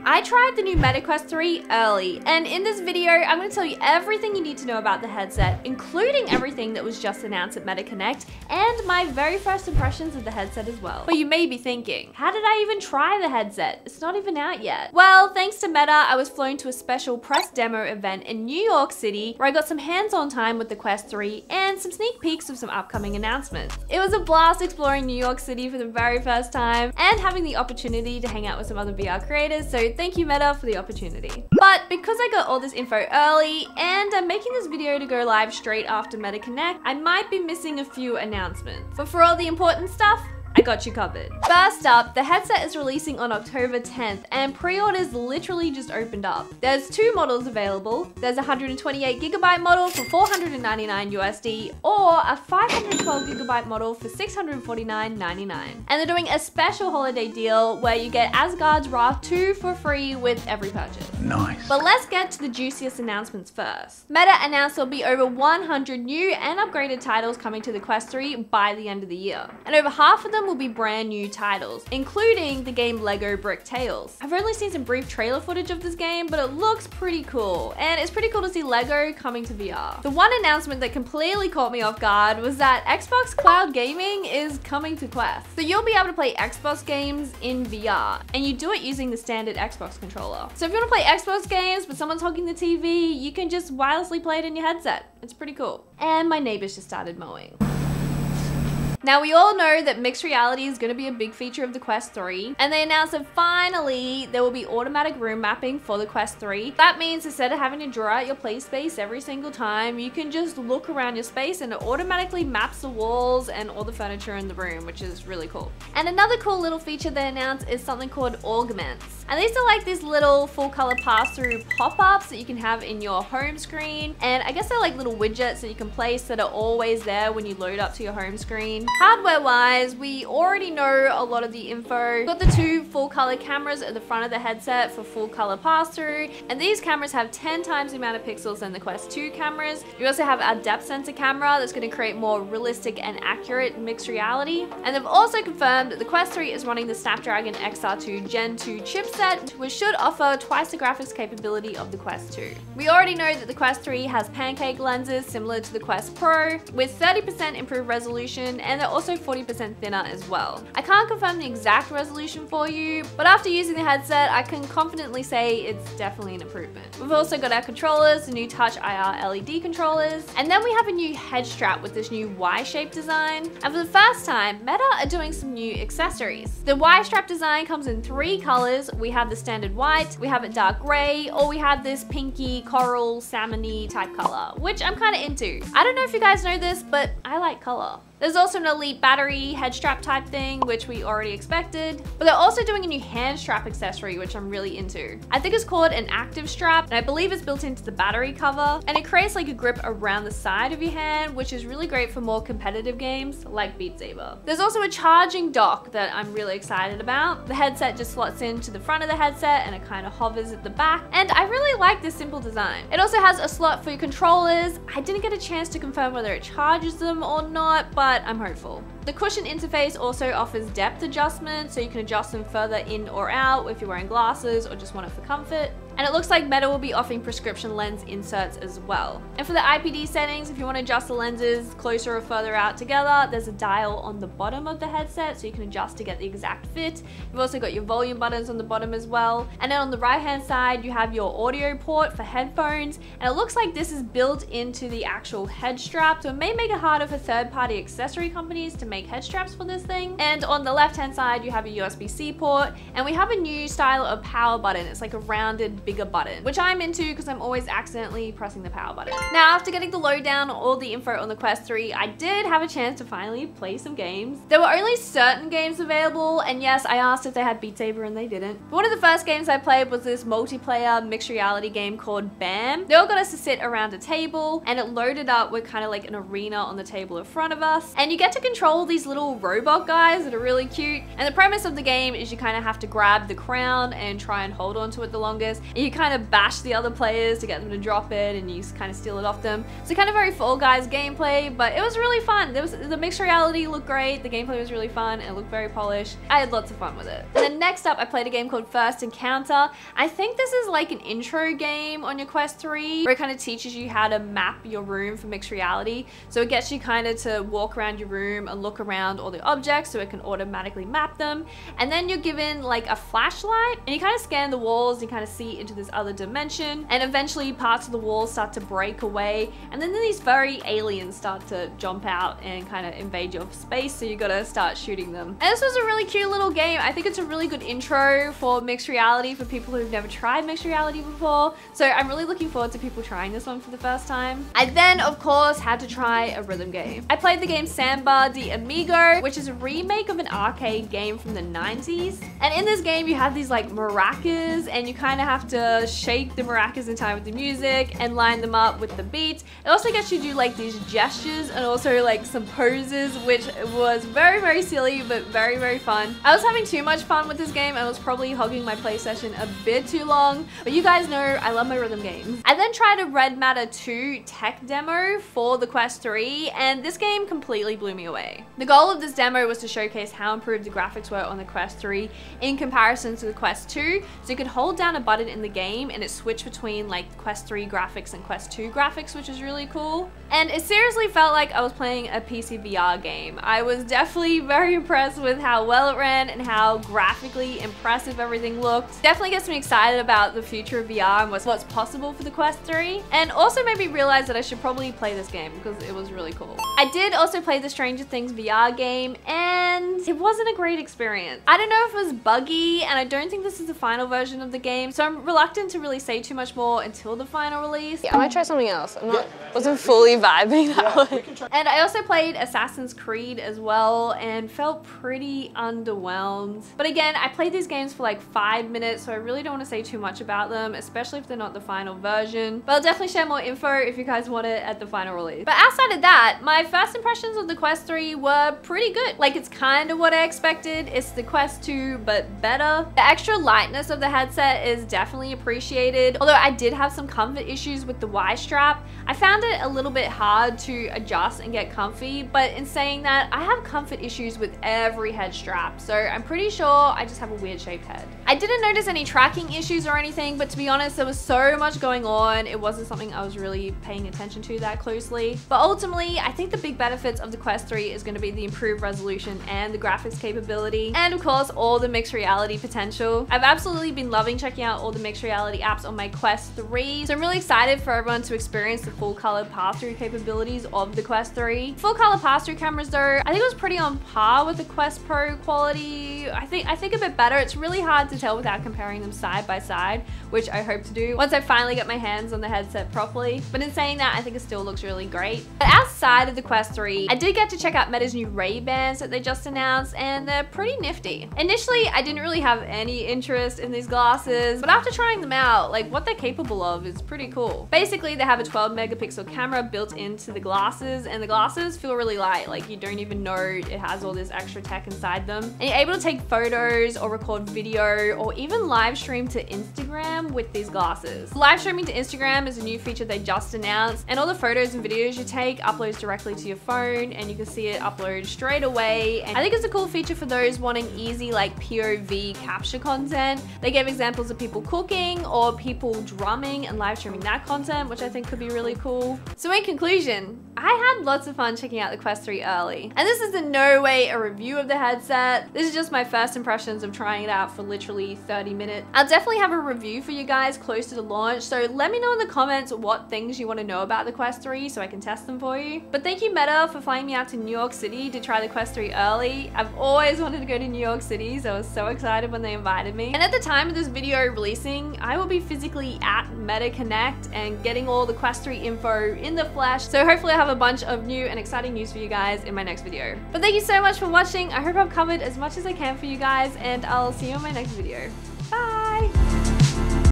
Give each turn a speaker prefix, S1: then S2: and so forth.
S1: I tried the new Meta Quest 3 early, and in this video, I'm going to tell you everything you need to know about the headset, including everything that was just announced at Meta Connect, and my very first impressions of the headset as well. But you may be thinking, how did I even try the headset? It's not even out yet. Well, thanks to Meta, I was flown to a special press demo event in New York City, where I got some hands-on time with the Quest 3 and some sneak peeks of some upcoming announcements. It was a blast exploring New York City for the very first time, and having the opportunity to hang out with some other VR creators, so thank you Meta for the opportunity. But because I got all this info early, and I'm making this video to go live straight after Meta Connect, I might be missing a few announcements. But for all the important stuff, I got you covered. First up, the headset is releasing on October 10th, and pre-orders literally just opened up. There's two models available. There's a 128GB model for $499 USD, or a 512GB model for $649.99. And they're doing a special holiday deal where you get Asgard's Wrath 2 for free with every purchase.
S2: Nice.
S1: But let's get to the juiciest announcements first. Meta announced there'll be over 100 new and upgraded titles coming to the Quest 3 by the end of the year. And over half of them will be brand new titles, including the game Lego Brick Tales. I've only seen some brief trailer footage of this game, but it looks pretty cool, and it's pretty cool to see Lego coming to VR. The one announcement that completely caught me off guard was that Xbox Cloud Gaming is coming to Quest. So you'll be able to play Xbox games in VR, and you do it using the standard Xbox controller. So if you want to play Xbox games, but someone's hogging the TV, you can just wirelessly play it in your headset. It's pretty cool. And my neighbors just started mowing. Now, we all know that mixed reality is going to be a big feature of the Quest 3, and they announced that finally there will be automatic room mapping for the Quest 3. That means instead of having to draw out your play space every single time, you can just look around your space and it automatically maps the walls and all the furniture in the room, which is really cool. And another cool little feature they announced is something called augments. And these are like these little full color pass-through pop-ups that you can have in your home screen. And I guess they're like little widgets that you can place that are always there when you load up to your home screen. Hardware-wise, we already know a lot of the info. We've got the two full-color cameras at the front of the headset for full-color pass-through, and these cameras have 10 times the amount of pixels than the Quest 2 cameras. We also have our depth sensor camera that's going to create more realistic and accurate mixed reality. And they've also confirmed that the Quest 3 is running the Snapdragon XR2 Gen 2 chipset, which should offer twice the graphics capability of the Quest 2. We already know that the Quest 3 has pancake lenses similar to the Quest Pro, with 30% improved resolution, and they're also 40% thinner as well. I can't confirm the exact resolution for you, but after using the headset, I can confidently say it's definitely an improvement. We've also got our controllers, the new Touch IR LED controllers, and then we have a new head strap with this new Y-shaped design. And for the first time, Meta are doing some new accessories. The Y-strap design comes in 3 colors. We have the standard white, we have it dark gray, or we have this pinky, coral, salmon-y type color, which I'm kind of into. I don't know if you guys know this, but I like color. There's also an Elite battery head strap type thing, which we already expected, but they're also doing a new hand strap accessory, which I'm really into. I think it's called an active strap, and I believe it's built into the battery cover, and it creates like a grip around the side of your hand, which is really great for more competitive games like Beat Saber. There's also a charging dock that I'm really excited about. The headset just slots into the front of the headset and it kind of hovers at the back, and I really like this simple design. It also has a slot for your controllers. I didn't get a chance to confirm whether it charges them or not, but I'm hopeful. The cushion interface also offers depth adjustment, so you can adjust them further in or out if you're wearing glasses or just want it for comfort. And it looks like Meta will be offering prescription lens inserts as well. And for the IPD settings, if you want to adjust the lenses closer or further out together, there's a dial on the bottom of the headset, so you can adjust to get the exact fit. You've also got your volume buttons on the bottom as well. And then on the right hand side, you have your audio port for headphones. And it looks like this is built into the actual head strap, so it may make it harder for third-party accessory companies to make head straps for this thing. And on the left hand side, you have a USB-C port, and we have a new style of power button. It's like a rounded, bigger button, which I'm into because I'm always accidentally pressing the power button. Now, after getting the lowdown on all the info on the Quest 3, I did have a chance to finally play some games. There were only certain games available, and yes, I asked if they had Beat Saber and they didn't. But one of the first games I played was this multiplayer mixed reality game called BAM. They all got us to sit around a table, and it loaded up with kind of like an arena on the table in front of us, and you get to control these little robot guys that are really cute. And the premise of the game is you kind of have to grab the crown and try and hold on to it the longest. And you kind of bash the other players to get them to drop it, and you kind of steal it off them. So kind of very Fall Guys gameplay, but it was really fun. The mixed reality looked great, the gameplay was really fun, and it looked very polished. I had lots of fun with it. And then next up, I played a game called First Encounter. I think this is like an intro game on your Quest 3, where it kind of teaches you how to map your room for mixed reality. So it gets you kind of to walk around your room and look around all the objects so it can automatically map them. And then you're given like a flashlight, and you kind of scan the walls, you kind of see into this other dimension, and eventually parts of the walls start to break away, and then these furry aliens start to jump out and kind of invade your space, so you gotta start shooting them. And this was a really cute little game. I think it's a really good intro for mixed reality for people who've never tried mixed reality before, so I'm really looking forward to people trying this one for the first time. I then, of course, had to try a rhythm game. I played the game Samba de Amigo, which is a remake of an arcade game from the 90s. And in this game, you have these like maracas, and you kind of have to shake the maracas in time with the music and line them up with the beats. It also gets you to do like these gestures and also like some poses, which was very, very silly, but very, very fun. I was having too much fun with this game. I was probably hogging my play session a bit too long, but you guys know I love my rhythm games. I then tried a Red Matter 2 tech demo for the Quest 3, and this game completely blew me away. The goal of this demo was to showcase how improved the graphics were on the Quest 3 in comparison to the Quest 2. So you could hold down a button in the game and it switched between like Quest 3 graphics and Quest 2 graphics, which is really cool. And it seriously felt like I was playing a PC VR game. I was definitely very impressed with how well it ran and how graphically impressive everything looked. Definitely gets me excited about the future of VR and what's possible for the Quest 3. And also made me realize that I should probably play this game because it was really cool. I did also play the Stranger Things VR game, and it wasn't a great experience. I don't know if it was buggy, and I don't think this is the final version of the game, so I'm reluctant to really say too much more until the final release.
S2: Yeah, I might try something else. Wasn't fully vibing that way.
S1: And I also played Assassin's Creed as well and felt pretty underwhelmed. But again, I played these games for like 5 minutes, so I really don't want to say too much about them, especially if they're not the final version. But I'll definitely share more info if you guys want it at the final release. But outside of that, my first impressions of the Quest 3 were pretty good. Like, it's kind of what I expected. It's the Quest 2, but better. The extra lightness of the headset is definitely appreciated. Although I did have some comfort issues with the Y strap. I found it a little bit hard to adjust and get comfy, but in saying that, I have comfort issues with every head strap, so I'm pretty sure I just have a weird shaped head. I didn't notice any tracking issues or anything, but to be honest, there was so much going on, it wasn't something I was really paying attention to that closely. But ultimately, I think the big benefits of the Quest 3 is going to be the improved resolution and the graphics capability, and of course, all the mixed reality potential. I've absolutely been loving checking out all the mixed reality apps on my Quest 3, so I'm really excited for everyone to experience the full color pass-through capabilities of the Quest 3. Full color pass-through cameras though, I think it was pretty on par with the Quest Pro quality. I think a bit better. It's really hard to tell without comparing them side by side, which I hope to do once I finally get my hands on the headset properly. But in saying that, I think it still looks really great. But outside of the Quest 3, I did get to check out Meta's new RayBans that they just announced, and they're pretty nifty. Initially, I didn't really have any interest in these glasses, but after trying them out, like, what they're capable of is pretty cool. Basically, they have a 12 megapixel camera built into the glasses, and the glasses feel really light. Like, you don't even know it has all this extra tech inside them. And you're able to take photos or record video or even live stream to Instagram with these glasses. Live streaming to Instagram is a new feature they just announced, and all the photos and videos you take uploads directly to your phone, and you can see it upload straight away. And I think it's a cool feature for those wanting easy like POV capture content. They gave examples of people cooking or people drumming and live streaming that content, which I think could be really cool. So in conclusion, I had lots of fun checking out the Quest 3 early. And this is in no way a review of the headset. This is just my first impressions of trying it out for literally 30 minutes. I'll definitely have a review for you guys close to the launch, so let me know in the comments what things you want to know about the Quest 3 so I can test them for you. But thank you Meta for flying me out to New York City to try the Quest 3 early. I've always wanted to go to New York City, so I was so excited when they invited me. And at the time of this video releasing, I will be physically at Meta Connect and getting all the Quest 3 info in the flesh, so hopefully I'll have a bunch of new and exciting news for you guys in my next video. But thank you so much for watching. I hope I've covered as much as I can for you guys, and I'll see you in my next video.